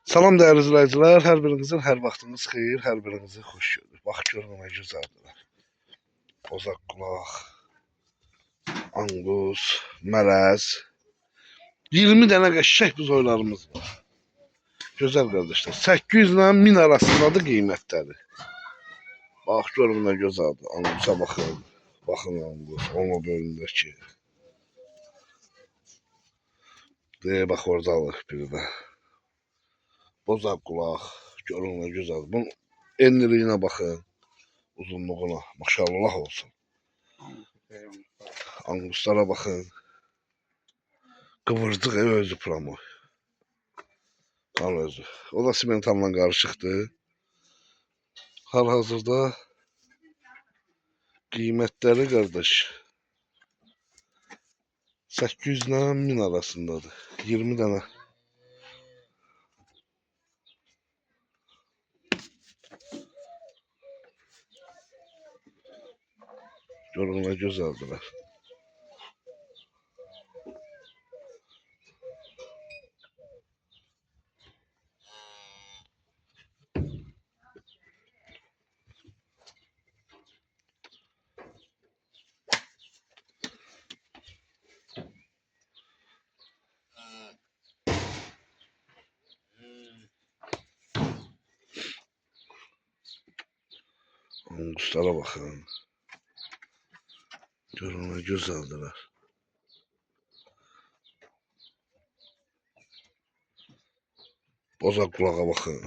Salam değerli izləyicilər, hər birinizin hər vaxtınız xeyir, hər birinizi xoş gördük. Bax görün nə gözəldirlər. Bozaq qulaq, angus, mərəz. 20 dənə qəşəng buzoylarımız var. Gözəl qardaşlar. 800 ilə 1000 arasındadır qiymətləri. Bax görün nə gözəldir. Angusa baxın. Baxın angus, onun bölümündəki. Deyə bax oradadır biri də. Bozaq qulaq, görün nə gözəldir. Bunun enliliyinə baxın. Uzunluğuna maşallah olsun. Anguslara bakın. Kıvırcık ev özü pramoy. Al özü. O da simentalla karışıktı. Hal-hazırda qiymətləri qardaş 800 ilə 1000 arasındadır. 20 dənə. Görün nə gözəldirlər. Anguslara bakın. Görün nə gözəldirlər. Bozaq qulağa bakın.